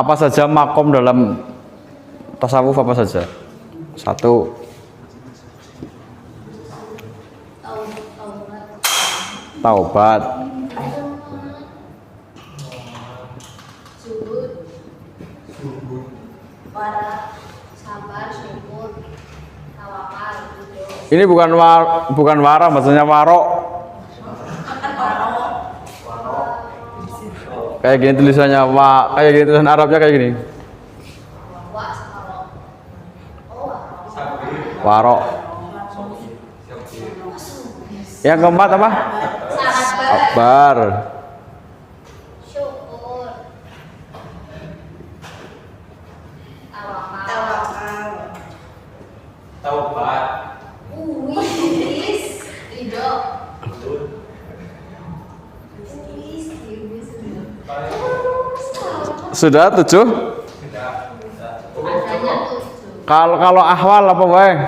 Apa saja makom dalam tasawuf, apa saja? Satu, taubat. Sabar, syukur, tawakal. Ini bukan wara, maksudnya warok. Kayak gini tulisannya kayak gini tulisan Arabnya kayak gini. Warok. Yang keempat apa? Sabar. Syukur, tawakal. Taubat. Ridho. Sudah 7? Adanya 7. Kalau ahwal apa wae?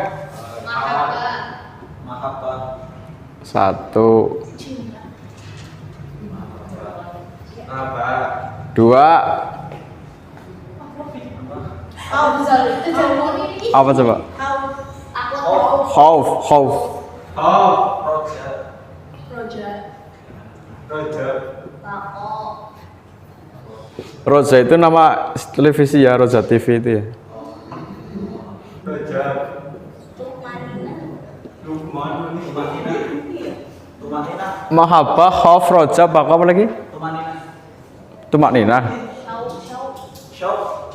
Mahabbah. 1, Sabar. 2, apa coba? Khauf. Roja. Roja itu nama televisi ya, Roja TV itu ya. Roja. Lukman. Tumanina. Mahabbah, khauf, roja, apa lagi? Tumak nina. Syok.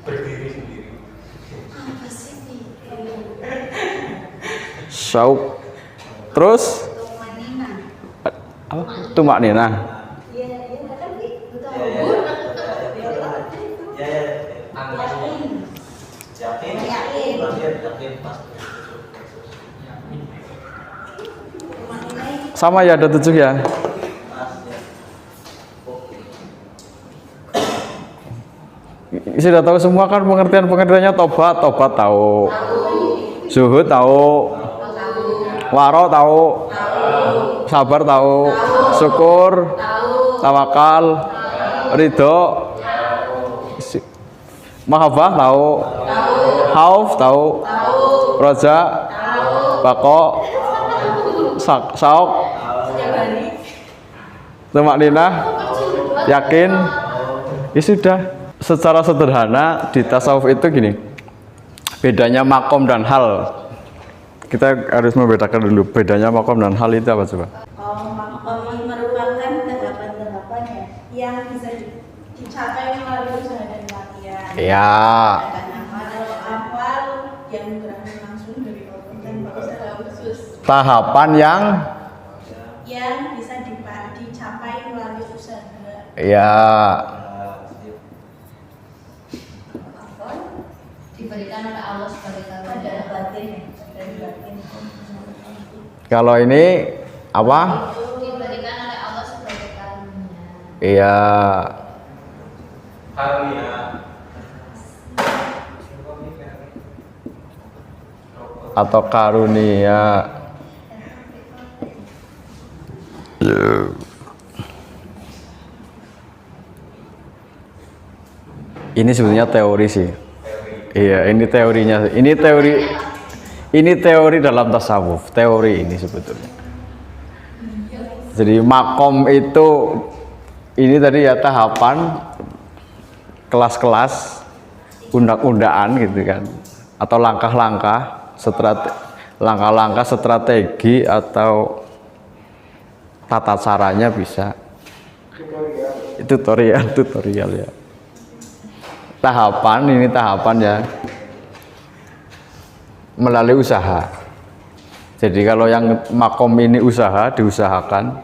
Berdiri sendiri. Syauk. Terus apa? Tumak nina. Yakin pasti. Sama ya, ada 7 ya. Sudah tahu semua kan pengertiannya tobat tahu. Zuhud tahu. Waro tahu. Sabar tahu. Syukur, tawakal, ridho, mahabbah tahu. Khauf tahu. Roja, bako, sauk, tumak ninah, yakin. Ya sudah. Secara sederhana di tasawuf itu gini, bedanya makom dan hal. Kita harus membedakan dulu bedanya makom dan hal itu apa coba? Makom merupakan tahapan-tahapan yang bisa dicapai melalui usaha dan latihan. Ya. Kalau awal yang berani langsung dari Allah dan berusaha khusus. Tahapan yang bisa dicapai melalui usaha. ya. Diberikan oleh Allah sebagai karunia. Kalau ini apa? Diberikan oleh Allah sebagai karunia. Iya. Karunia. Atau karunia. Ini sebetulnya teori sih. Iya, ini teorinya. Ini teori dalam tasawuf. Teori ini sebetulnya. Jadi makom itu ini tadi ya tahapan kelas-kelas undang-undangan gitu kan, atau langkah-langkah strategi atau tata caranya bisa. Tutorial ya. Tahapan ya melalui usaha. Jadi kalau yang makom ini diusahakan.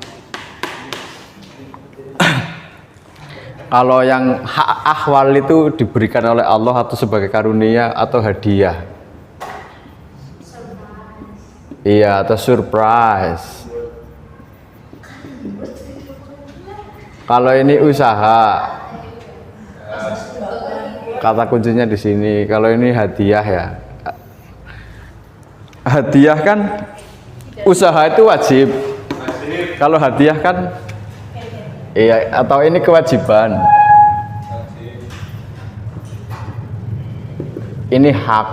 Kalau yang ahwal itu diberikan oleh Allah atau sebagai karunia atau hadiah. Iya, atau surprise. Kalau ini usaha, kata kuncinya di sini. Kalau ini hadiah ya. Hadiah kan usaha itu wajib. Kalau hadiah kan Iya, atau ini kewajiban. Ini hak.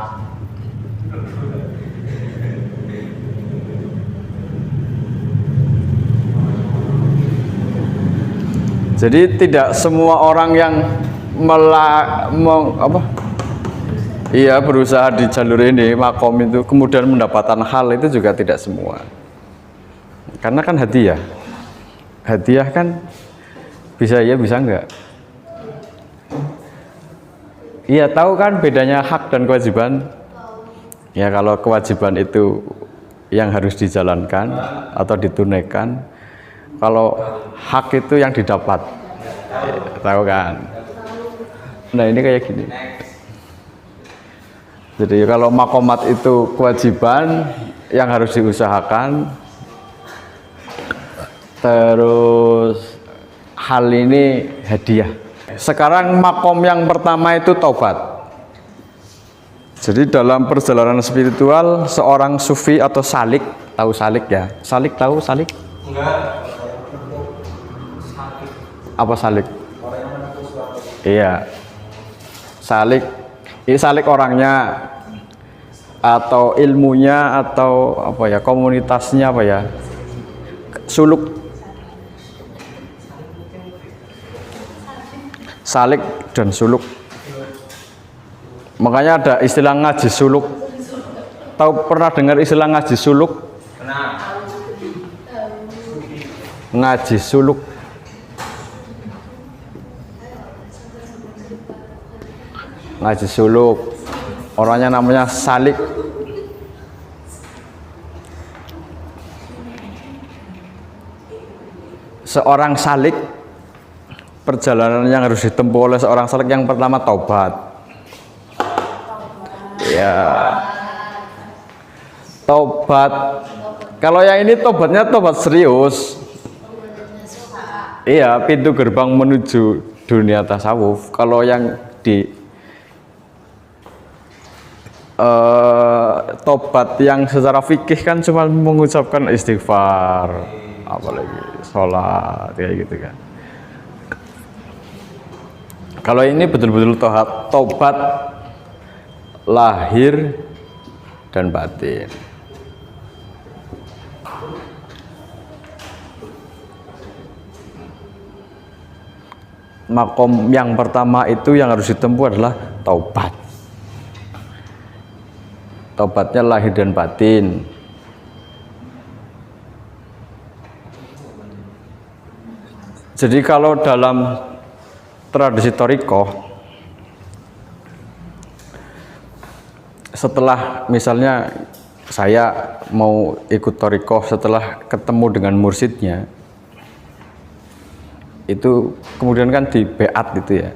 Jadi tidak semua orang yang iya berusaha di jalur ini makom itu kemudian mendapatkan hal itu juga tidak semua. Karena kan hadiah. Hadiah kan bisa ya bisa enggak. Iya tahu kan bedanya hak dan kewajiban. Ya kalau kewajiban itu yang harus dijalankan atau ditunaikan. Kalau hak itu yang didapat, tahu kan? Nah ini kayak gini. Jadi kalau makomat itu kewajiban yang harus diusahakan, terus hal ini hadiah. Sekarang makom yang pertama itu taubat. Jadi dalam perjalanan spiritual seorang sufi atau salik, tahu salik ya? Salik tahu salik? Enggak. Apa salik? Iya. Salik. Ini salik orangnya atau ilmunya atau apa ya? Komunitasnya apa ya? Suluk. Salik dan suluk. Makanya ada istilah ngaji suluk. Tahu pernah dengar istilah ngaji suluk? Pernah. Ngaji suluk. Ngaji suluk, orangnya namanya salik. Seorang salik, perjalanan yang harus ditempuh oleh seorang salik yang pertama taubat. Ya, taubat. Kalau yang ini taubatnya taubat serius. Iya, pintu gerbang menuju dunia tasawuf. Kalau yang di tobat yang secara fikih kan cuma mengucapkan istighfar, apalagi sholat kayak gitu kan. Kalau ini betul-betul tobat lahir dan batin. Makom yang pertama itu yang harus ditempuh adalah taubat. Taubatnya lahir dan batin. Jadi kalau dalam tradisi thariqah, setelah misalnya saya mau ikut thariqah setelah ketemu dengan mursyidnya, itu kemudian kan di beat itu ya.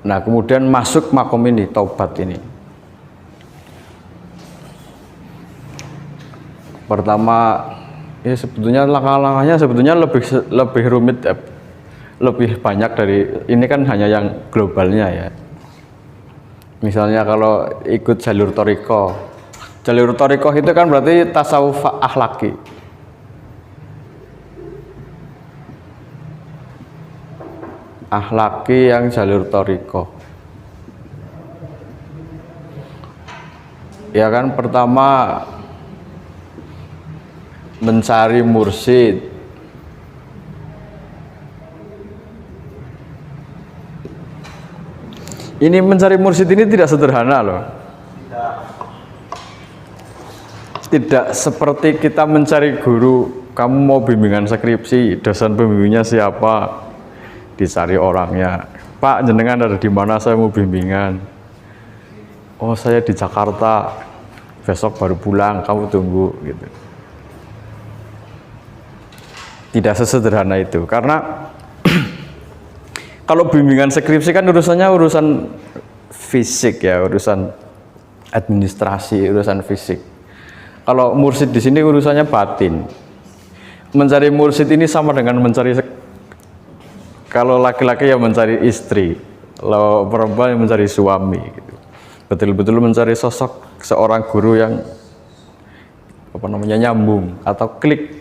Nah kemudian masuk makom ini, taubat ini. Pertama, ya sebetulnya langkah-langkahnya sebetulnya lebih rumit, lebih banyak dari ini kan hanya yang globalnya ya. Misalnya kalau ikut jalur thariqah itu kan berarti tasawuf akhlaki. Akhlaki yang jalur thariqah. Ya kan pertama mencari mursyid. Ini mencari mursyid ini tidak sederhana loh. Tidak seperti kita mencari guru, kamu mau bimbingan skripsi, dosen pembimbingnya siapa? Dicari orangnya. Pak, jenengan ada di mana, saya mau bimbingan. Oh, saya di Jakarta. Besok baru pulang, kamu tunggu gitu. Tidak sesederhana itu, karena kalau bimbingan skripsi kan urusan fisik ya, urusan administrasi, urusan fisik. Kalau mursyid di sini urusannya batin. Mencari mursyid ini sama dengan mencari, kalau laki-laki ya mencari istri, kalau perempuan yang mencari suami gitu. Betul-betul mencari sosok seorang guru yang nyambung atau klik.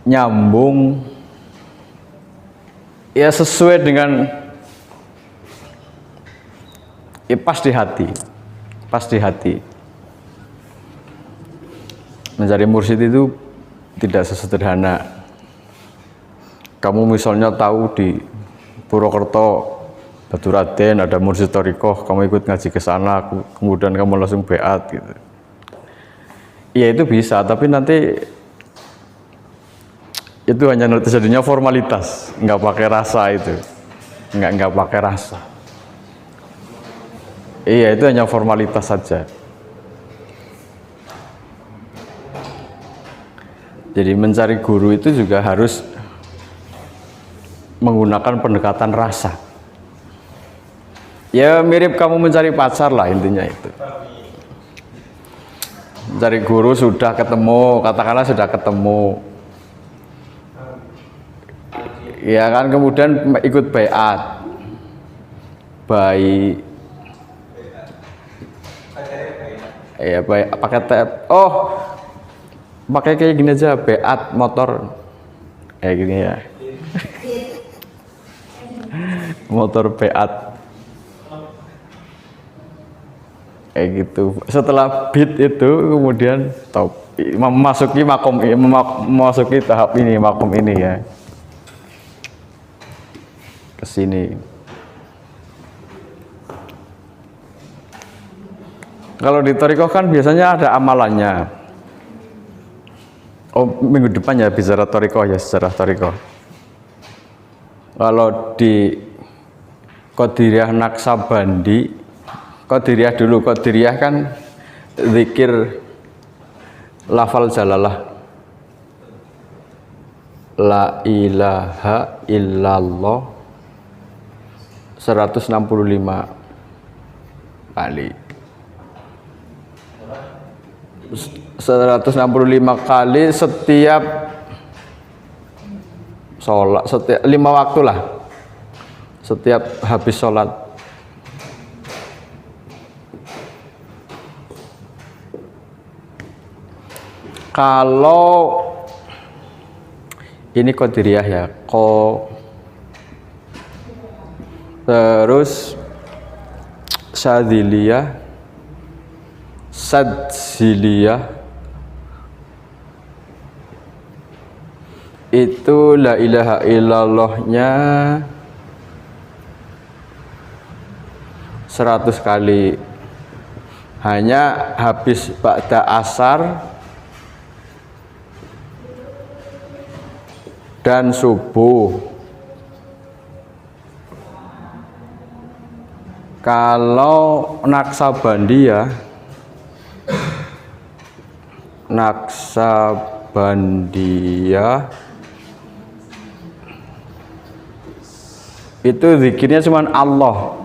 nyambung ya sesuai dengan ya pas di hati. Mencari mursyid itu tidak sesederhana kamu misalnya tahu di Purwokerto Baturaden ada mursyid thariqah, kamu ikut ngaji ke sana, kemudian kamu langsung beat gitu. Ya itu bisa, tapi nanti itu hanya jadinya formalitas, nggak pakai rasa itu, nggak pakai rasa. Iya itu hanya formalitas saja. Jadi mencari guru itu juga harus menggunakan pendekatan rasa. Ya mirip kamu mencari pacar lah intinya itu. Mencari guru sudah ketemu, katakanlah sudah ketemu. Ya kan kemudian ikut baiat. Baik. Ya baik pakai tab. Oh. Pakai kayak gini aja, baiat motor. Kayak gini ya. Motor baiat. Kayak gitu. Setelah beat itu kemudian memasuki tahap ini, makom ini ya. Ke sini. Kalau di thariqah kan biasanya ada amalannya. Oh, minggu depan ya bicara thariqah ya, sejarah thariqah. Kalau di Qadiriyah Naksabandi, Qadiriyah dulu, Qadiriyah kan zikir lafal jalalah la ilaha illallah 165 kali. 165 kali setiap sholat, setiap 5 waktu lah, setiap habis sholat. Kalau ini Qadiriyah ya, terus Syadziliyah, Sadziliyah itu la ilaha illallahnya 100 kali, hanya habis ba'da asar dan subuh. Kalau Naksabandiyah itu zikirnya cuma Allah.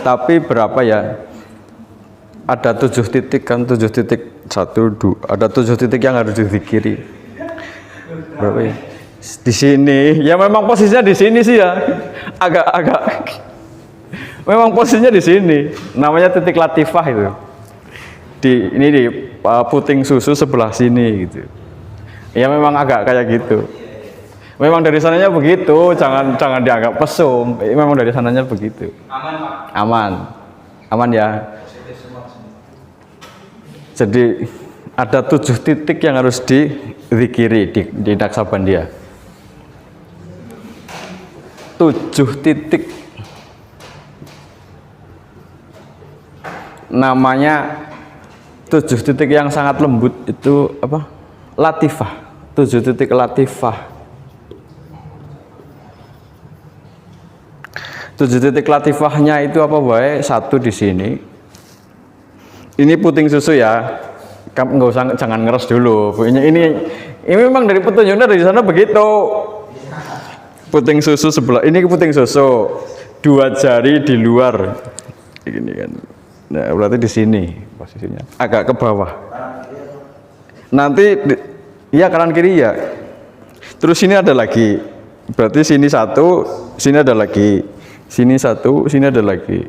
Tapi berapa ya? Ada 7 titik kan, 7 titik 1, 2, ada 7 titik yang harus dizikiri. Berapa ya? Di sini, ya memang posisinya di sini sih ya. Agak memang posisinya di sini. Namanya titik latifah itu. Ini di puting susu sebelah sini gitu. Ya memang agak kayak gitu. Memang dari sananya begitu, jangan dianggap pesum. Memang dari sananya begitu. Aman, Pak. Aman ya. Jadi ada 7 titik yang harus dizikiri di Naksabandiyah. 7 titik. Namanya 7 titik yang sangat lembut itu apa? Latifah. 7 titik latifah. 7 titik latifahnya itu apa baik? 1 di sini. Ini puting susu ya. Kamu nggak usah, jangan ngeres dulu. Ini memang dari petunjuknya dari sana begitu. Puting susu sebelah. Ini puting susu. 2 jari di luar. Ini kan. Nah, berarti di sini posisinya. Agak ke bawah. Nanti iya kanan kiri ya. Terus sini ada lagi. Berarti sini 1, sini ada lagi. Sini 1, sini ada lagi.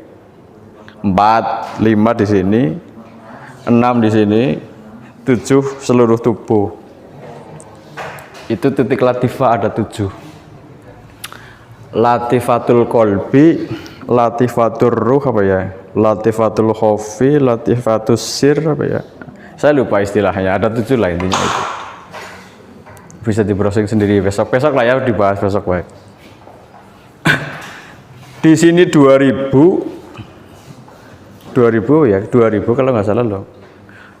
4, 5 di sini. 6 di sini. 7 seluruh tubuh. Itu titik latifah ada 7. Latifatul qalbi, latifatul ruh apa ya? Latifatul khofi, latifatul sir apa ya? Saya lupa istilahnya, ada 7 lah intinya itu. Bisa di browsing sendiri besok lah ya, dibahas besok baik. Di sini 2000 ya, 2000 kalau nggak salah loh.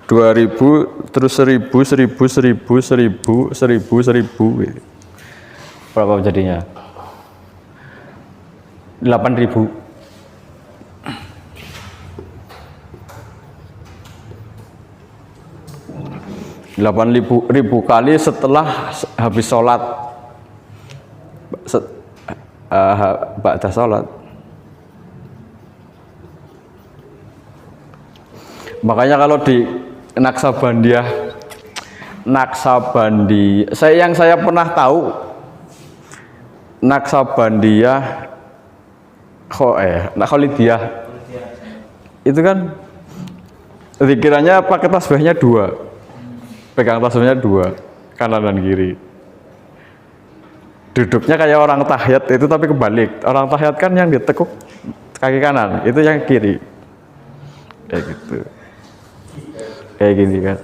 2000 terus 1000 gitu. Berapa jadinya? 8.000. 8.000 kali setelah habis sholat, ba'da sholat. Makanya kalau di Naksabandiyah, yang saya pernah tahu Naksabandiyah, Khalidiyah itu kan pikirannya pakai tasbihnya 2, pegang tasbihnya 2, kanan dan kiri. Duduknya kayak orang tahiyat itu tapi kebalik. Orang tahiyat kan yang ditekuk kaki kanan, itu yang kiri. Kayak gitu. Kayak gini kan.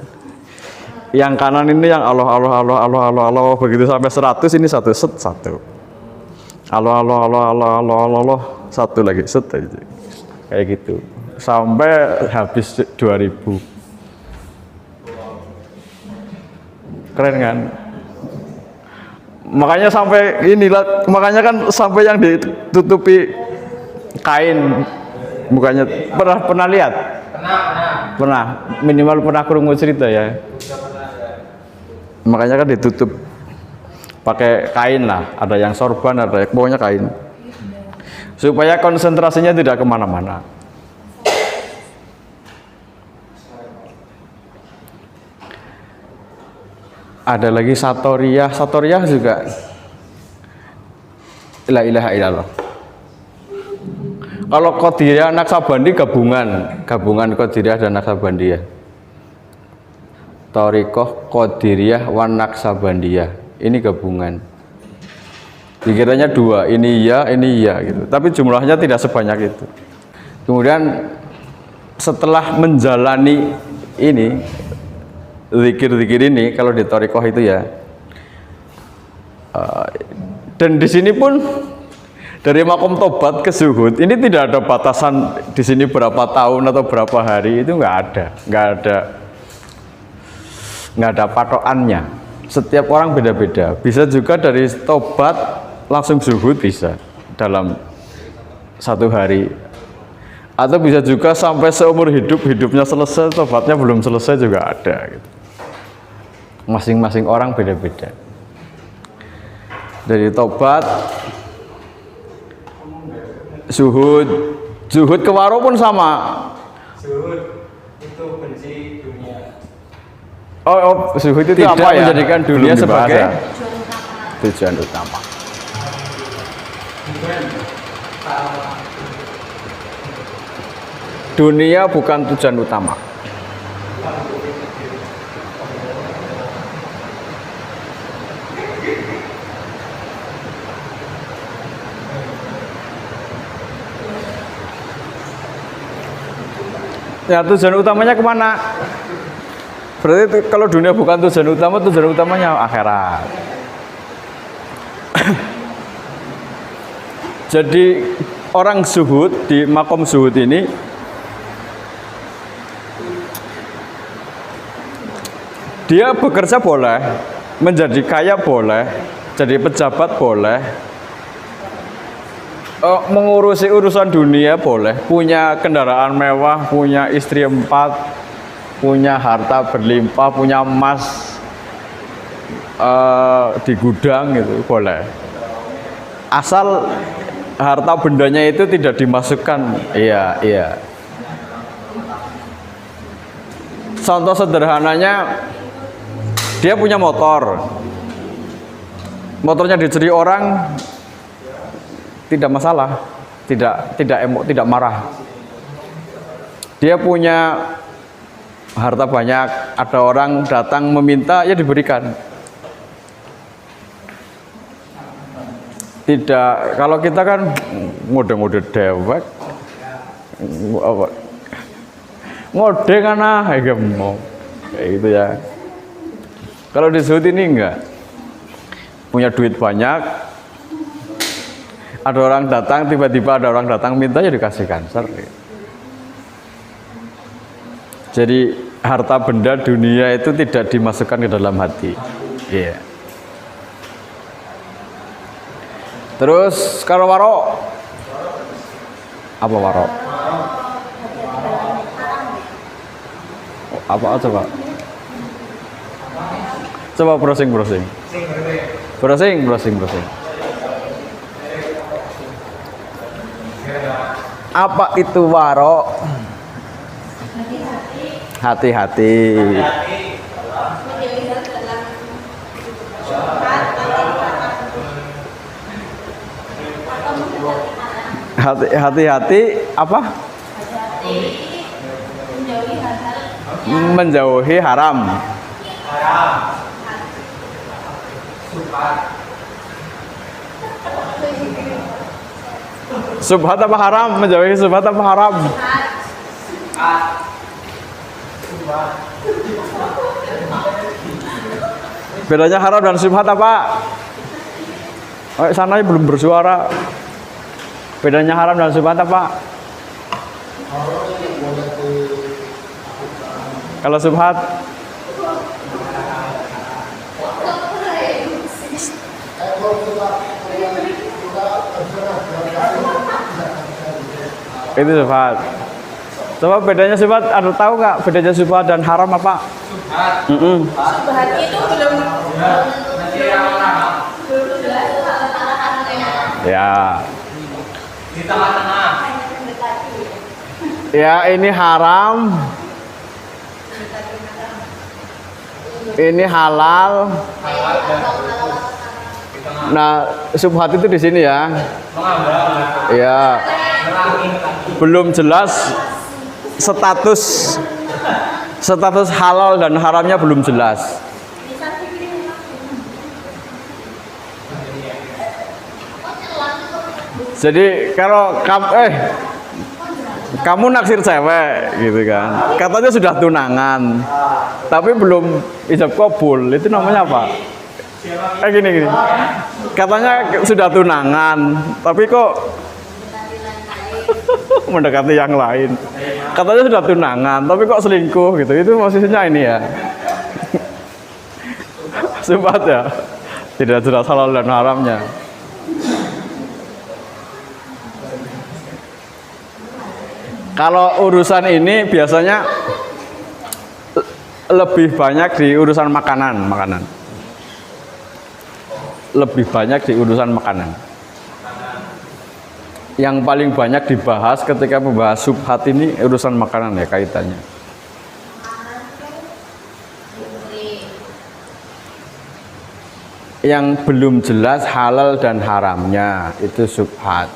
Yang kanan ini yang Allah begitu sampai 100 ini satu set satu. Allah satu lagi set aja. Kayak gitu. Sampai habis 2000. Keren kan? Makanya sampai inilah, makanya kan sampai yang ditutupi kain mukanya pernah lihat? Pernah, minimal pernah krungu cerita ya. Makanya kan ditutup pakai kain lah, ada yang sorban, ada yang pokoknya kain, supaya konsentrasinya tidak kemana-mana. Ada lagi satoriyah juga la ilaha illallah. Kalau Qadiriyah Naksabandi gabungan Qadiriyah dan Naksabandiyah. Thariqah Qadiriyah wan Naksabandiyah. Ini gabungan. Dikiranya 2, ini iya gitu. Tapi jumlahnya tidak sebanyak itu. Kemudian setelah menjalani ini zikir-zikir ini, kalau di thariqah itu ya. Dan di sini pun dari makom tobat ke zuhud ini tidak ada batasan di sini berapa tahun atau berapa hari, itu nggak ada patokannya. Setiap orang beda-beda. Bisa juga dari tobat langsung zuhud bisa dalam 1 hari, atau bisa juga sampai seumur hidupnya selesai, tobatnya belum selesai juga ada. Gitu. Masing-masing orang beda-beda. Dari tobat, zuhud ke waro pun sama. Zuhud itu benci dunia. Zuhud itu Tidak apa ya? menjadikan dunia Belum dibahas sebagai ya? tujuan utama. Dunia bukan tujuan utama. Ya, tujuan utamanya kemana? Berarti kalau dunia bukan tujuan utamanya akhirat. Jadi orang zuhud di makom zuhud ini dia bekerja boleh, menjadi kaya boleh, jadi pejabat boleh, mengurusi urusan dunia boleh, punya kendaraan mewah, punya istri 4, punya harta berlimpah, punya emas di gudang gitu boleh, asal harta bendanya itu tidak dimasukkan. Iya. Contoh sederhananya, dia punya motornya dicuri orang, tidak masalah, tidak marah. Dia punya harta banyak, ada orang datang meminta, ya diberikan. tidak, kalau kita kan ngode-ngode dewek, apa, ngode kan mau kayak gitu ya. Kalau di Zuhud ini enggak, punya duit banyak, ada orang datang, tiba-tiba ada orang datang minta ya dikasihkan. Jadi harta benda dunia itu tidak dimasukkan ke dalam hati. Iya. Yeah. Terus kalau waro, apa waro? Apa coba? Coba browsing. Apa itu waro? Hati-hati. Hati-hati apa? Menjauhi haram. Subhat apa haram? Menjauhi subhat apa haram? Bedanya haram dan subhat apa? Oh, sana belum bersuara. Bedanya haram dan subhat apa? Kalau subhat itu subhat. Coba bedanya subhat, ada tahu nggak bedanya subhat dan haram apa? Subhat itu belum Ya. Di tengah-tengah. Ya, ini haram. Ini halal. Nah, subhat itu di sini ya. Ya. Belum jelas status halal dan haramnya belum jelas. Jadi kalau kamu naksir cewek gitu kan, katanya sudah tunangan, tapi belum ijab kabul, itu namanya apa? Gini, katanya sudah tunangan, tapi kok mendekati yang lain. Katanya sudah tunangan, tapi kok selingkuh gitu. Itu posisinya ini ya. Subhat ya, tidak jelas halal dan haramnya. Kalau urusan ini biasanya lebih banyak di urusan makanan. Lebih banyak di urusan makanan. Yang paling banyak dibahas ketika membahas subhat ini urusan makanan ya kaitannya. Yang belum jelas halal dan haramnya itu subhat.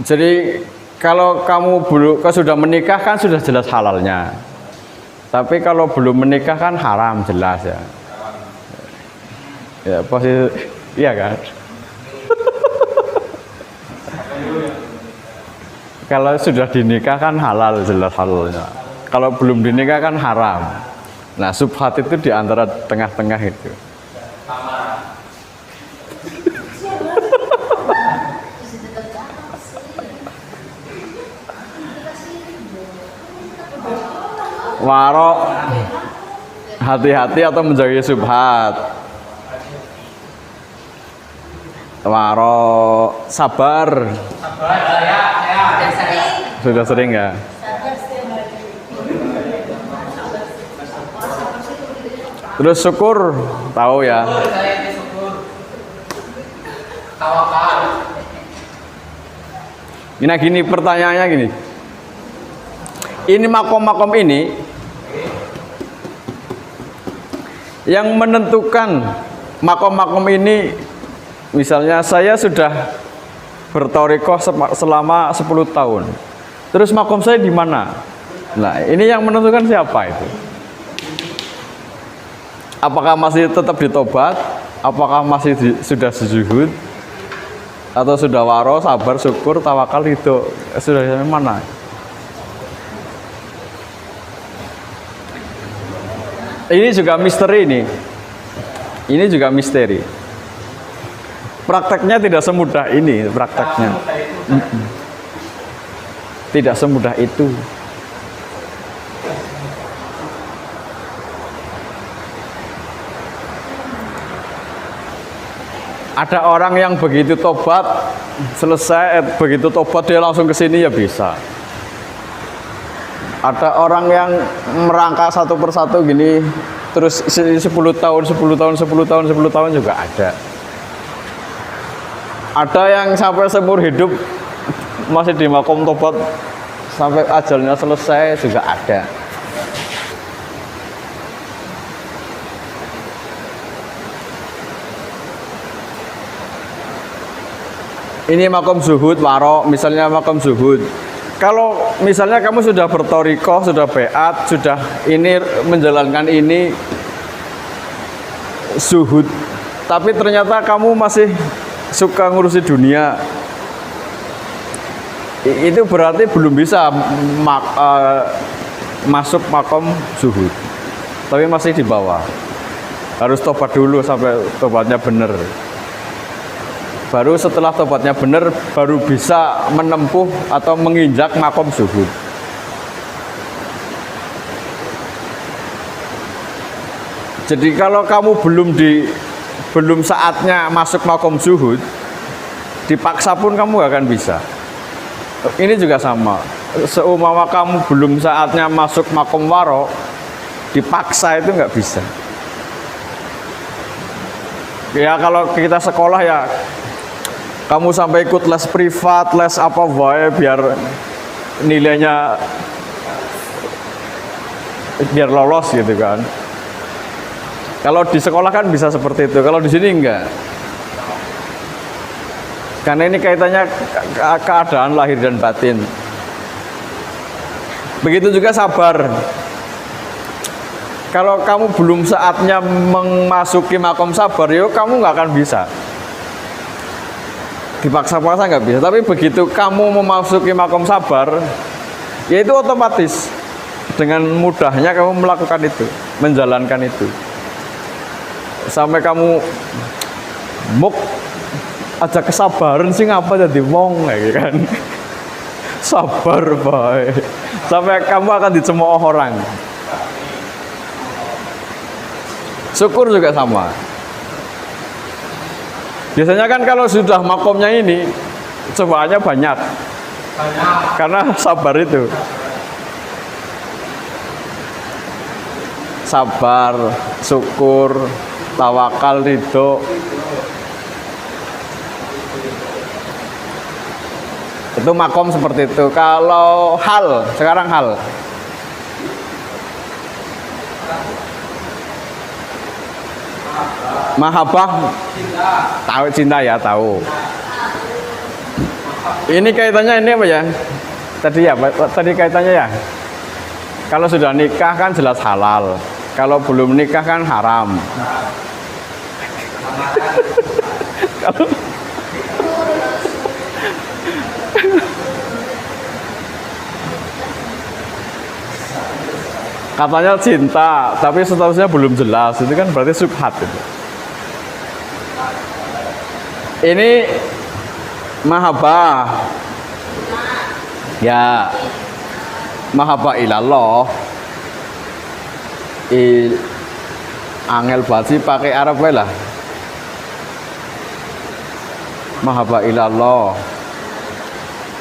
Jadi kalau kamu sudah menikah kan sudah jelas halalnya. Tapi kalau belum menikah kan haram jelas ya. Ya posisi iya kan. Kalau sudah dinikah kan halal jelas halalnya. Kalau belum dinikah kan haram. Nah subhat itu di antara tengah-tengah itu. Waro, hati-hati atau menjauhi subhat. Waro, sabar. Sudah sering ya? Terus syukur, tahu ya? Gini pertanyaannya gini. Ini makom-makom ini yang menentukan makom-makom ini, misalnya saya sudah bertorikoh selama 10 tahun. Terus makom saya di mana? Nah, ini yang menentukan siapa itu? Apakah masih tetap ditobat? Apakah masih sudah zuhud? Atau sudah waro, sabar, syukur, tawakal itu sudah yang mana? Ini juga misteri ini. Ini juga misteri. Prakteknya tidak semudah ini, prakteknya. Tidak semudah itu. Ada orang yang begitu tobat, selesai begitu tobat dia langsung ke sini ya bisa. Ada orang yang merangkak satu persatu gini, terus 10 tahun, 10 tahun, 10 tahun, 10 tahun juga ada. Ada yang sampai seumur hidup masih di makom tobat sampai ajalnya selesai juga ada. Ini makom zuhud, waro, misalnya makom zuhud. Kalau misalnya kamu sudah bertorikoh, sudah beat, sudah ini menjalankan ini zuhud, tapi ternyata kamu masih suka ngurusi dunia, itu berarti belum bisa masuk makom zuhud, tapi masih di bawah. Harus tobat dulu sampai tobatnya benar. Baru setelah tobatnya benar, baru bisa menempuh atau menginjak makom zuhud. Jadi kalau kamu belum saatnya masuk makom zuhud, dipaksa pun kamu gak akan bisa. Ini juga sama. Seumpama kamu belum saatnya masuk makom waro, dipaksa itu nggak bisa. Ya kalau kita sekolah ya, kamu sampai ikut les privat, les apa biar nilainya biar lolos gitu kan. Kalau di sekolah kan bisa seperti itu, kalau di sini enggak. Karena ini kaitannya keadaan lahir dan batin. Begitu juga sabar. Kalau kamu belum saatnya memasuki makom sabar, yuk kamu nggak akan bisa. Dipaksa-paksa nggak bisa. Tapi begitu kamu memasuki makom sabar, ya itu otomatis dengan mudahnya kamu melakukan itu, menjalankan itu. Sampai kamu muk aja kesabaran sih ngapa jadi wong kayak kan. Sabar baik. Sampai kamu akan dicemooh orang. Syukur juga sama. Biasanya kan kalau sudah makomnya ini cobaannya banyak. Karena sabar itu. Sabar, syukur, tawakal, ridho. Itu makom seperti itu. Kalau hal, sekarang hal. Mahabbah, tahu cinta ya, tahu. Ini kaitannya ini apa ya? Tadi kaitannya ya. Kalau sudah nikah kan jelas halal. Kalau belum nikah kan haram. Kalau katanya cinta, tapi statusnya belum jelas, itu kan berarti syubhat itu. Ini mahabbah, ya mahabbah ilallah. Angel basi pakai Arab lah. Mahabbah ilallah.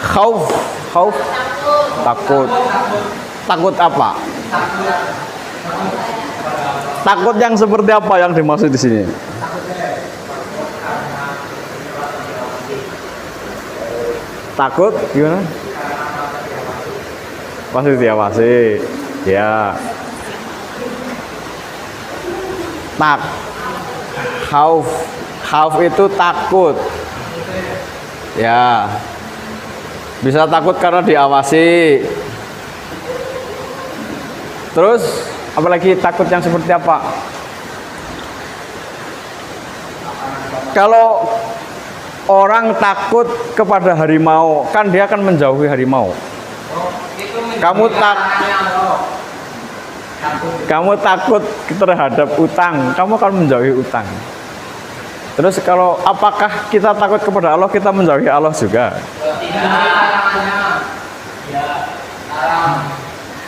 Khauf, takut. Takut apa? Takut yang seperti apa yang dimaksud di sini? Takut gimana? Pasti diawasi. Ya. Khauf itu takut. Ya. Bisa takut karena diawasi. Terus apalagi takut yang seperti apa? kalau orang takut kepada harimau, kan dia akan menjauhi harimau. Kamu takut terhadap utang, kamu akan menjauhi utang. Terus kalau apakah kita takut kepada Allah, kita menjauhi Allah juga?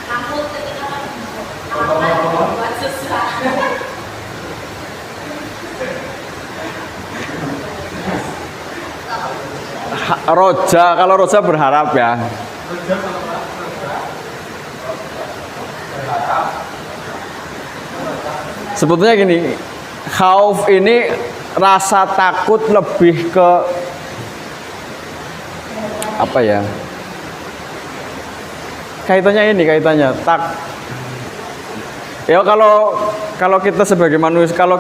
Takut ketika buat susah. Roja, kalau roja berharap ya. Sebetulnya gini, khauf ini rasa takut lebih ke apa ya? Kaitannya ya kalau kita sebagai manusia, kalau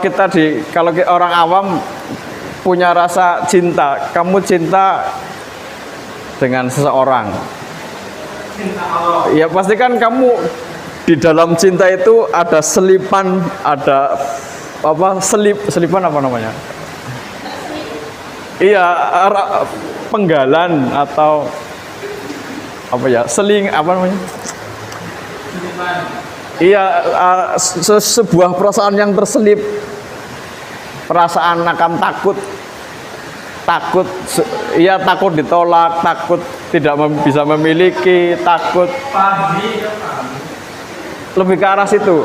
orang awam punya rasa cinta, kamu cinta dengan seseorang, ya pasti kan kamu di dalam cinta itu ada selipan, ada apa selipan apa namanya? Iya, penggalan atau apa ya, seling apa namanya? Iya, sebuah perasaan yang terselip, perasaan akan takut, iya takut ditolak, takut tidak bisa memiliki, takut lebih ke arah situ.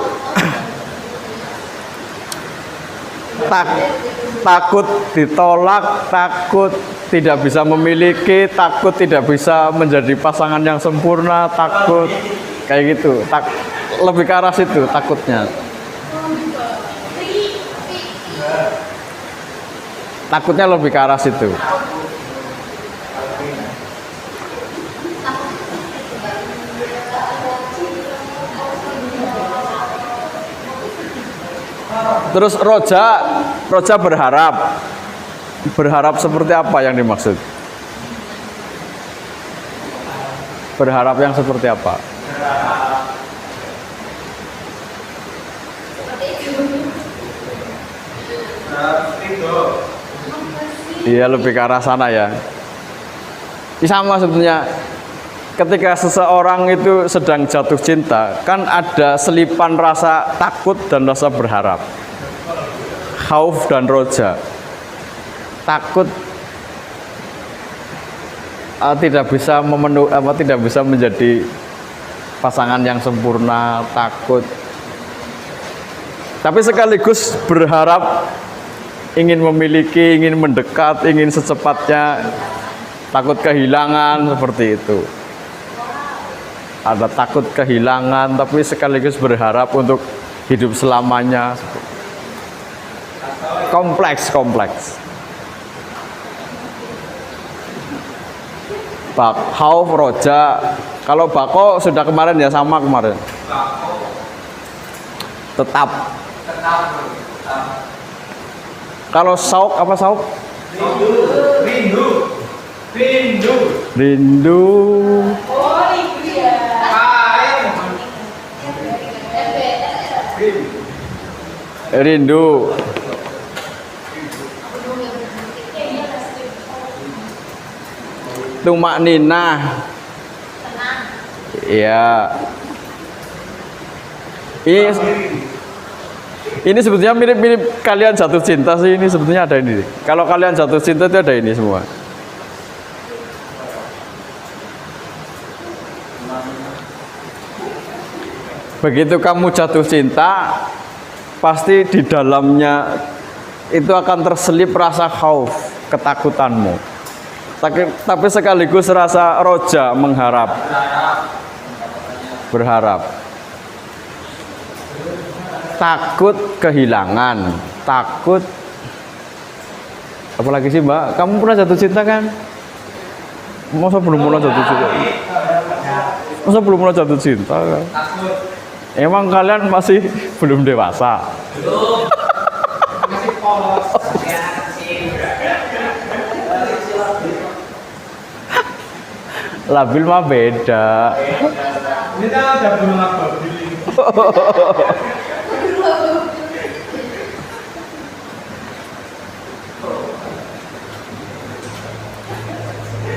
Takut ditolak, takut tidak bisa memiliki, takut tidak bisa menjadi pasangan yang sempurna, takut kayak gitu. Lebih ke arah situ takutnya. Takutnya lebih ke arah situ. Terus roja berharap. Berharap seperti apa yang dimaksud? Berharap yang seperti apa? Iya, lebih ke arah sana ya. Ini sama sebetulnya. Ketika seseorang itu sedang jatuh cinta, kan ada selipan rasa takut dan rasa berharap. Khauf dan roja. Takut tidak bisa tidak bisa menjadi pasangan yang sempurna, takut. Tapi sekaligus berharap, ingin memiliki, ingin mendekat, ingin secepatnya, takut kehilangan, seperti itu. Ada takut kehilangan, tapi sekaligus berharap untuk hidup selamanya. Kompleks. Khauf, roja. Kalau bako sudah kemarin ya, sama kemarin. Tetap. Kalau sauk, apa sauk? Rindu. Oh, itu ya. Rindu. Tumak ninah. Iya. Ini sebetulnya mirip-mirip kalian jatuh cinta sih. Ini sebetulnya ada ini. Kalau kalian jatuh cinta itu ada ini semua. Begitu kamu jatuh cinta, pasti di dalamnya itu akan terselip rasa khauf, ketakutanmu. Tapi sekaligus rasa roja, mengharap, berharap. Takut kehilangan, takut. Apalagi sih Mbak, kamu pernah jatuh cinta kan? Masa belum pernah jatuh cinta kan? Emang kalian masih belum dewasa? Masih polos. Labil mah beda. Ini kan ada belum babil.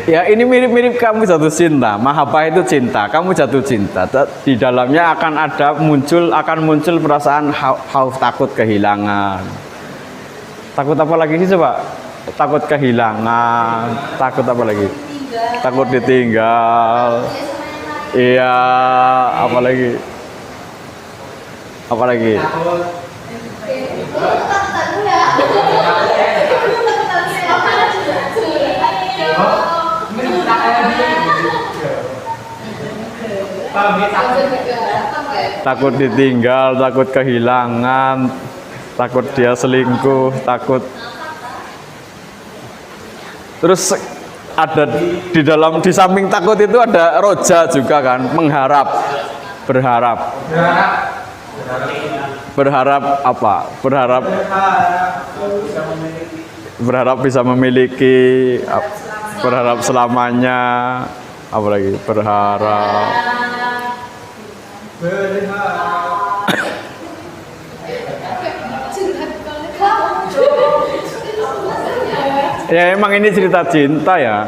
Ya ini mirip-mirip kamu jatuh cinta. Mahabbah itu cinta. Kamu jatuh cinta. Di dalamnya akan muncul perasaan khauf, takut kehilangan. Takut apa lagi sih coba? Takut kehilangan. Takut apa lagi? Takut ditinggal. Iya, apa lagi? Apa lagi? Takut ditinggal, takut kehilangan, takut dia selingkuh, takut. Terus ada di samping takut itu ada roja juga kan, mengharap, berharap. Berharap apa? Berharap bisa memiliki, berharap selamanya, apa lagi? Berharap. Ya emang ini cerita cinta ya.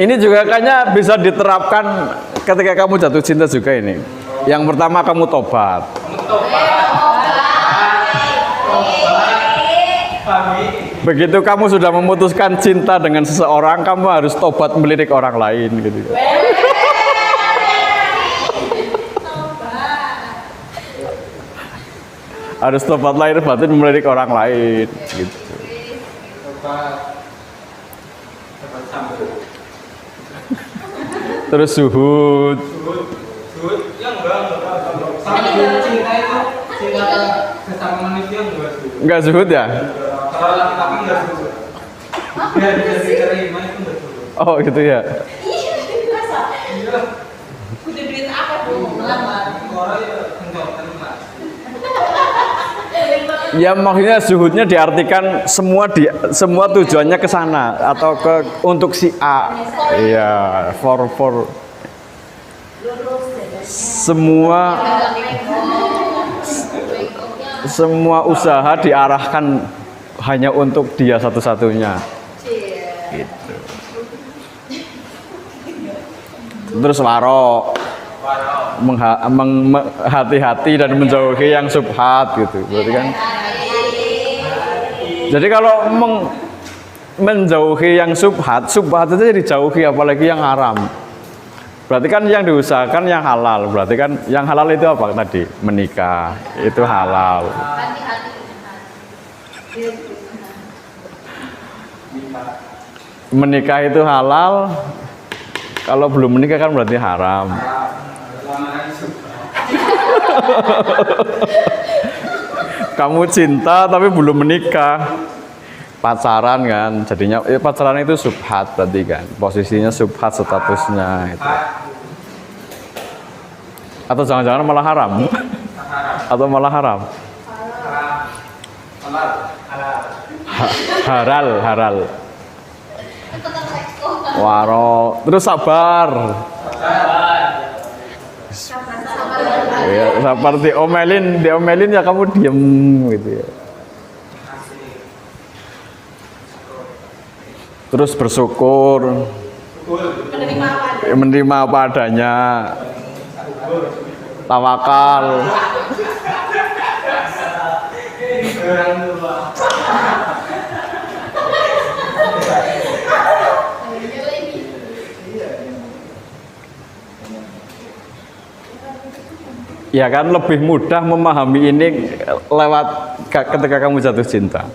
Ini juga kayaknya bisa diterapkan ketika kamu jatuh cinta juga ini. Yang pertama kamu tobat. Begitu kamu sudah memutuskan cinta dengan seseorang, kamu harus tobat melirik orang lain gitu. Harus tobat lahir batin melirik orang lain gitu. Terus zuhud. Cinta itu cinta sesama manusia Enggak zuhud ya? Kalau laki-laki enggak zuhud. Biar bisa diterima itu enggak zuhud. Oh gitu ya. Udah duit apa tuh melamar? Orang ya enggak terima. Ya maksudnya zuhudnya diartikan semua tujuannya ke sana atau untuk si A. Iya, for semua usaha diarahkan hanya untuk dia satu-satunya. Gitu. Terus waro, hati-hati dan menjauhi yang subhat gitu. Berarti kan. Jadi kalau menjauhi yang subhat itu dijauhi, apalagi yang haram. Berarti kan yang diusahakan yang halal. Berarti kan yang halal itu apa tadi? Menikah, itu halal. Menikah itu halal. Kalau belum menikah kan berarti haram. Kamu cinta tapi belum menikah, pacaran kan, jadinya pacaran itu subhat berarti kan, posisinya subhat statusnya itu. Atau jangan-jangan malah haram? Atau malah haram? Haral. Waro, terus sabar. Ya, sabar diomelin ya kamu diem gitu ya. Terus bersyukur, menerima apa adanya, tawakal. Ya kan lebih mudah memahami ini lewat ketika kamu jatuh cinta.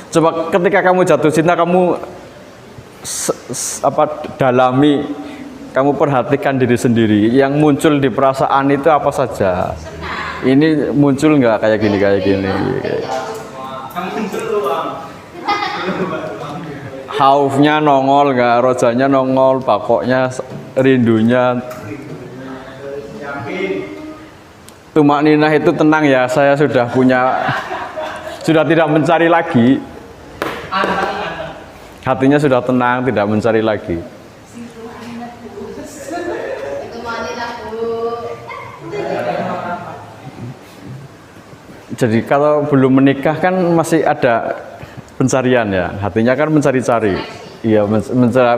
Coba ketika kamu jatuh cinta, kamu dalami, kamu perhatikan diri sendiri. Yang muncul di perasaan itu apa saja. Ini muncul nggak kayak gini. Khaufnya nongol nggak, rojanya nongol, bakoknya, rindunya. Tumak ninah itu tenang ya, saya sudah tidak mencari lagi. Hatinya sudah tenang, tidak mencari lagi. Itu mani aku. Jadi kalau belum menikah kan masih ada pencarian ya, hatinya kan mencari-cari. Iya,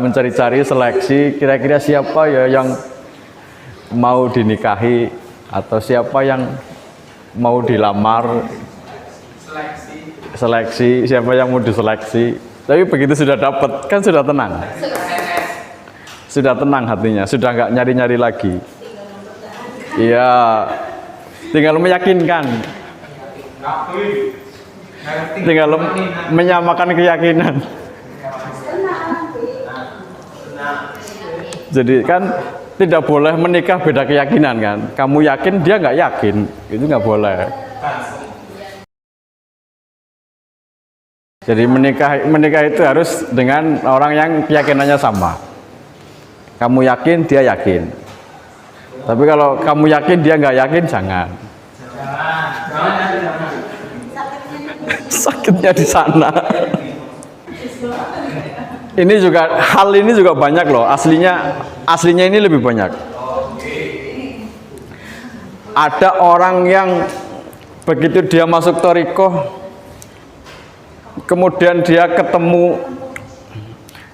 mencari-cari seleksi kira-kira siapa ya yang mau dinikahi atau siapa yang mau dilamar. Seleksi siapa yang mau diseleksi. Tapi begitu sudah dapat kan sudah tenang. Sudah tenang hatinya, sudah nggak nyari-nyari lagi. Iya, tinggal meyakinkan. Tinggal menyamakan keyakinan. Jadi kan tidak boleh menikah beda keyakinan kan. Kamu yakin, dia nggak yakin, itu nggak boleh. Jadi menikah itu harus dengan orang yang keyakinannya sama. Kamu yakin, dia yakin. Tapi kalau kamu yakin, dia nggak yakin, jangan. Sakitnya di sana. Ini juga hal ini juga banyak loh. Aslinya ini lebih banyak. Ada orang yang begitu dia masuk thariqah, kemudian dia ketemu.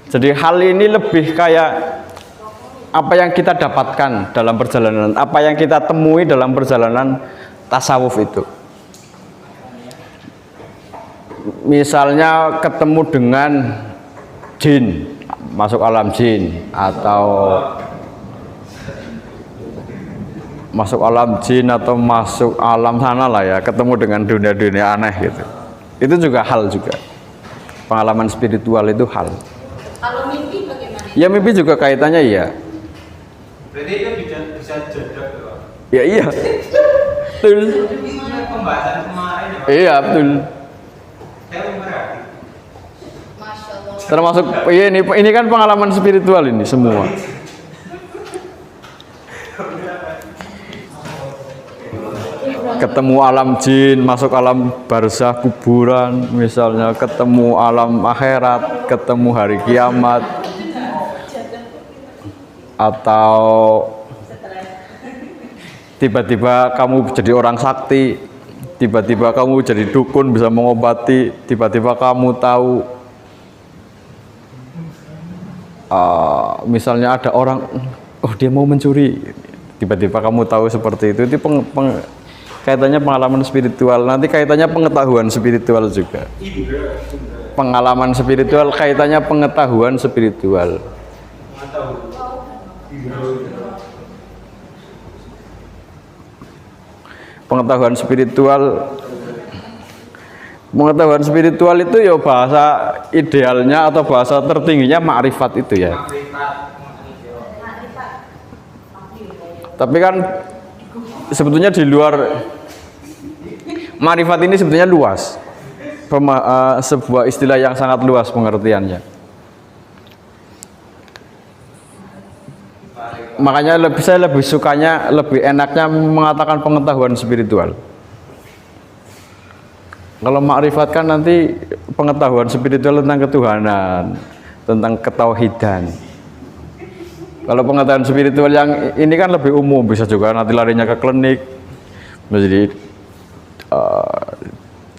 Jadi hal ini lebih kayak apa yang kita dapatkan dalam perjalanan, apa yang kita temui dalam perjalanan tasawuf itu. Misalnya ketemu dengan jin, masuk alam jin, atau masuk alam jin atau masuk alam sana lah ya, ketemu dengan dunia-dunia aneh gitu. Itu juga hal juga. Pengalaman spiritual itu hal. Kalau mimpi bagaimana? Ya mimpi juga kaitannya iya. Berarti itu bisa jodoh tuh. Ya iya. Betul. Pembahasan kemarin. Iya betul. Saya berarti. Masya Allah. Termasuk iya, ini kan pengalaman spiritual ini semua. Ketemu alam jin, masuk alam barzah kuburan, misalnya ketemu alam akhirat, ketemu hari kiamat, atau tiba-tiba kamu jadi orang sakti, tiba-tiba kamu jadi dukun bisa mengobati, tiba-tiba kamu tahu misalnya ada orang, oh dia mau mencuri, tiba-tiba kamu tahu seperti itu kaitannya pengalaman spiritual. Nanti kaitannya pengetahuan spiritual juga. Pengalaman spiritual kaitannya pengetahuan spiritual. Pengetahuan spiritual itu ya bahasa idealnya atau bahasa tertingginya ma'rifat itu ya. Tapi kan sebetulnya di luar ma'rifat ini sebetulnya luas. Sebuah istilah yang sangat luas pengertiannya. Makanya saya lebih sukanya, lebih enaknya mengatakan pengetahuan spiritual. Kalau ma'rifat kan nanti pengetahuan spiritual tentang ketuhanan, tentang ketauhidan. Kalau pengetahuan spiritual yang ini kan lebih umum, bisa juga nanti larinya ke klinik, menjadi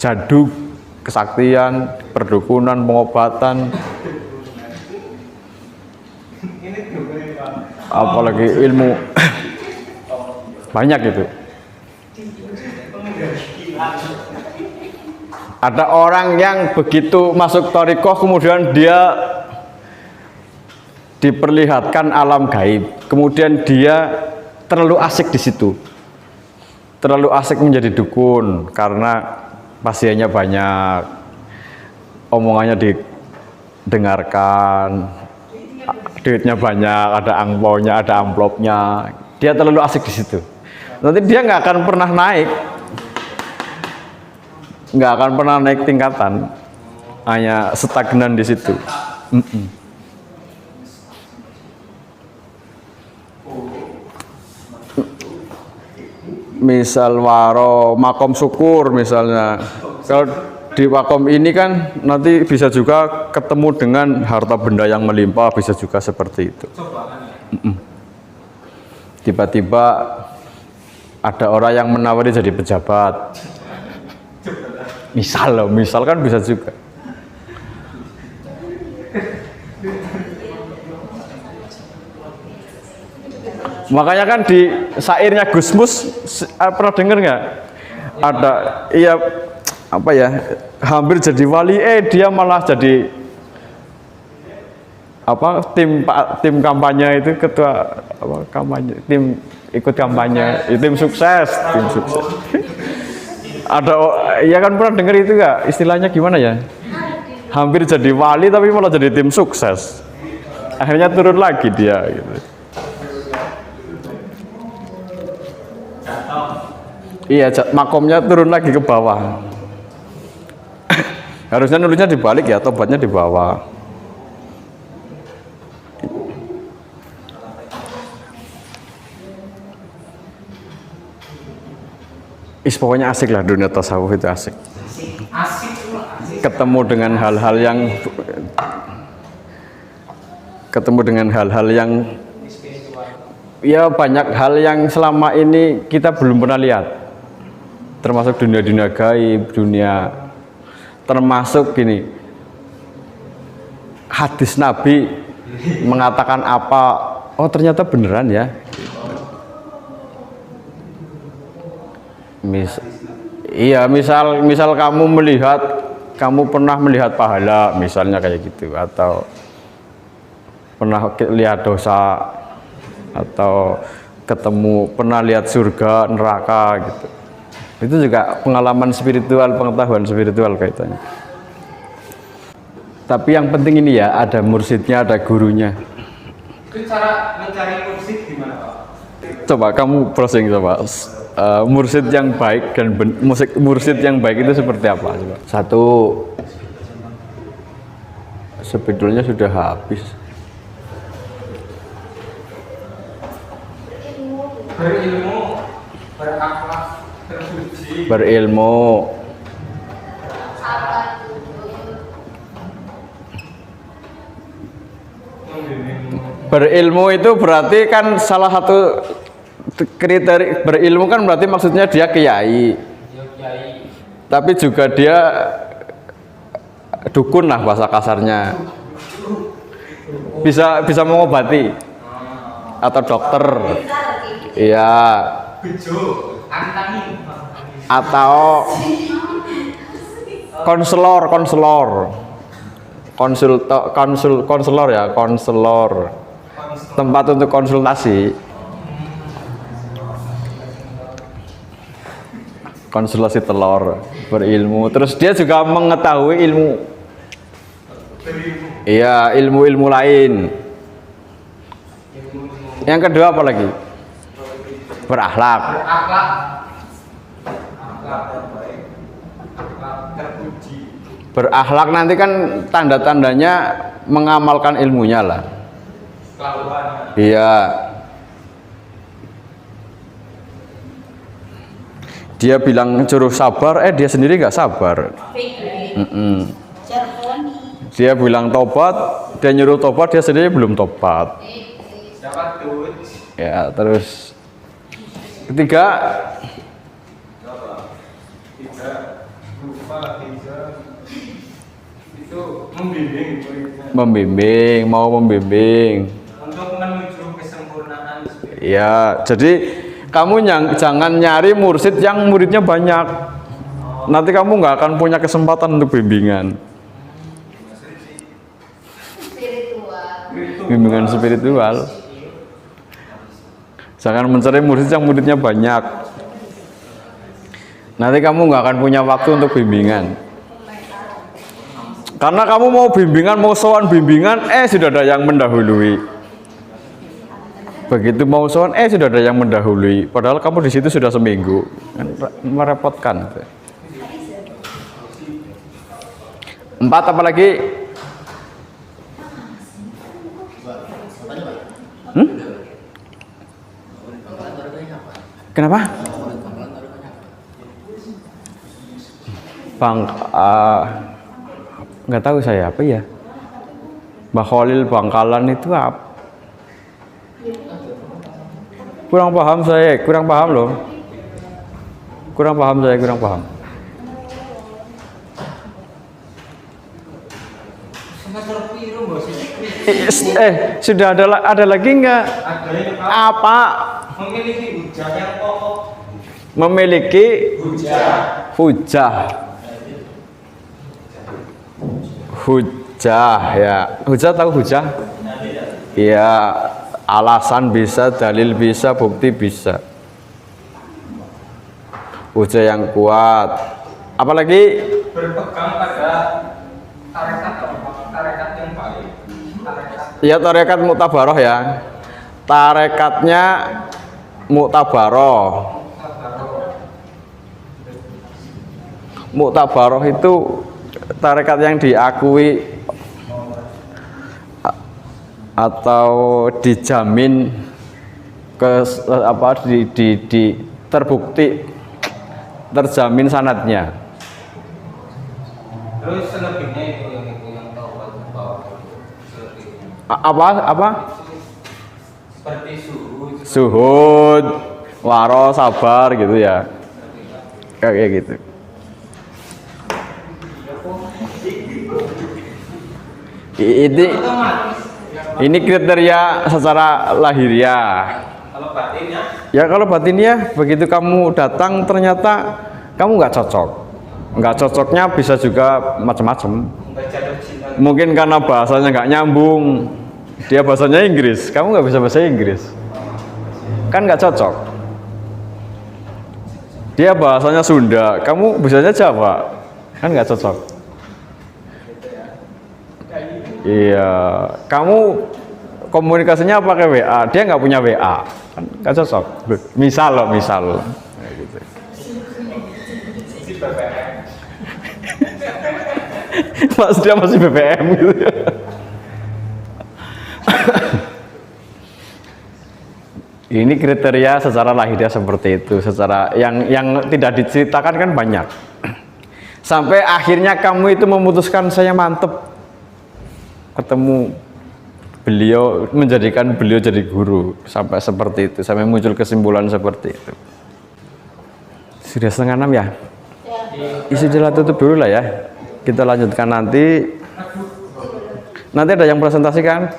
jaduk, kesaktian, perdukunan, pengobatan, apalagi ilmu banyak itu. Ada orang yang begitu masuk thariqah kemudian dia diperlihatkan alam gaib, kemudian dia terlalu asik di situ, terlalu asik menjadi dukun karena pasiennya banyak, omongannya didengarkan, duitnya banyak, ada angpaunya, ada amplopnya, dia terlalu asik di situ. Nanti dia nggak akan pernah naik, nggak akan pernah naik tingkatan, hanya stagnan di situ. Misal waro makom syukur misalnya, kalau di makom ini kan nanti bisa juga ketemu dengan harta benda yang melimpah, bisa juga seperti itu. Tiba-tiba ada orang yang menawari jadi pejabat, Misal loh, misal kan bisa juga. Makanya kan di syairnya Gusmus pernah dengar nggak? Ada, iya apa ya? Hampir jadi wali, dia malah jadi apa? Tim kampanye itu ketua apa kampanye, tim ikut kampanye, tim sukses, tim sukses. Ada, ya kan pernah dengar itu nggak? Istilahnya gimana ya? Hampir jadi wali tapi malah jadi tim sukses. Akhirnya turun lagi dia. Gitu. Iya, makomnya turun lagi ke bawah. Harusnya nulisnya dibalik ya, tobatnya di bawah. Pokoknya asik lah, dunia tasawuf itu asik. Ketemu dengan hal-hal yang ya banyak hal yang selama ini kita belum pernah lihat. Termasuk dunia-dunia gaib, termasuk gini, hadis Nabi mengatakan apa, oh ternyata beneran ya. Misal kamu pernah melihat pahala, misalnya kayak gitu, atau pernah lihat dosa, atau pernah lihat surga, neraka gitu. Itu juga pengalaman spiritual, pengetahuan spiritual kaitannya. Tapi yang penting ini ya, ada mursyidnya, ada gurunya. Itu cara mencari mursyid gimana Pak? Coba kamu browsing coba. Mursyid yang baik dan mursyid yang baik itu seperti apa? Coba. Satu, sebetulnya sudah habis. Berilmu, berakhlak, terpuji. Berilmu. Berilmu itu berarti kan salah satu kriteria berilmu kan berarti maksudnya dia kiai. Tapi juga dia dukun lah bahasa kasarnya. Bisa mengobati atau dokter. Iya. Atau konselor. Tempat untuk konsultasi. Konsultasi telur, berilmu. Terus dia juga mengetahui ilmu. Iya, ilmu-ilmu lain. Yang kedua apa lagi? Berakhlak. Berakhlak nanti kan tanda-tandanya mengamalkan ilmunya lah. Iya. Dia bilang suruh sabar, dia sendiri nggak sabar. Dia bilang tobat, dia nyuruh tobat, dia sendiri belum tobat. Ya, terus ketiga, itu membimbing. Mau membimbing. Untuk menuju kesempurnaan. Ya, jadi kamu jangan nyari mursyid yang muridnya banyak. Nanti kamu nggak akan punya kesempatan untuk bimbingan. Bimbingan spiritual. Jangan mencari murid yang muridnya banyak. Nanti kamu nggak akan punya waktu untuk bimbingan. Karena kamu mau bimbingan, mau sowan bimbingan, sudah ada yang mendahului. Begitu mau sowan, sudah ada yang mendahului. Padahal kamu di situ sudah seminggu, kan merepotkan. 4 apa lagi? Kenapa? Nggak tahu saya apa ya. Mbah Khalil Bangkalan itu apa? Kurang paham saya, kurang paham. Semester piro Bos? Ini Sudah ada lagi nggak? ada yang Apa? memiliki hujah yang kokoh. Memiliki Hujah. hujah. Hujah ya. Hujah tahu hujah? Iya, alasan bisa, dalil bisa, bukti bisa. Hujah yang kuat. Apalagi Berpegang pada tarekat yang baik. ya tarekat muktabaroh ya. Tarekatnya muktabaroh. Muktabaroh itu tarekat yang diakui atau dijamin terbukti terjamin sanadnya. Terus selebihnya itu yang taubat bawah. Selebihnya. Apa? Seperti Zuhud, waro, sabar gitu ya. Kayak gitu. Ini kriteria secara lahiriah. kalau batinnya Ya kalau batinnya begitu kamu datang ternyata kamu nggak cocok. Nggak cocoknya bisa juga macam-macam. nggak jatuh cinta. Mungkin karena bahasanya nggak nyambung. Dia bahasanya Inggris, kamu nggak bisa bahasa Inggris. Kan nggak cocok. Dia bahasanya Sunda, kamu bisanya Jawa. Kan nggak cocok. Iya, kamu komunikasinya pakai WA, dia nggak punya WA, kan nggak cocok. Misal. Kayak gitu. Mas dia masih BBM gitu. Ini kriteria secara lahiriah seperti itu, secara yang tidak diceritakan kan banyak. Sampai akhirnya kamu itu memutuskan saya mantep ketemu beliau, menjadikan beliau jadi guru, sampai seperti itu, sampai muncul kesimpulan seperti itu. Sudah 5:30 ya? Sudah tutup dulu lah ya. Kita lanjutkan nanti. Nanti ada yang presentasi kan?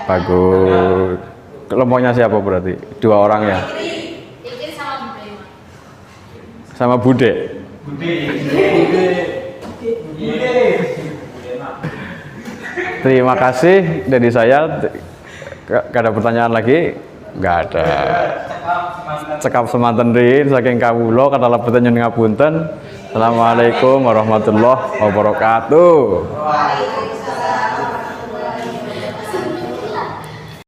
Bagus. Kelompoknya siapa berarti? 2 orang ya? Ini sama Bude. Sama Bude. Terima kasih dari saya. Gak ada pertanyaan lagi? Gak ada. Cekap semanten rin saking kawula kata lebetan nyuwun ngapunten. Assalamualaikum warahmatullahi wabarakatuh. Waalaikumsalam.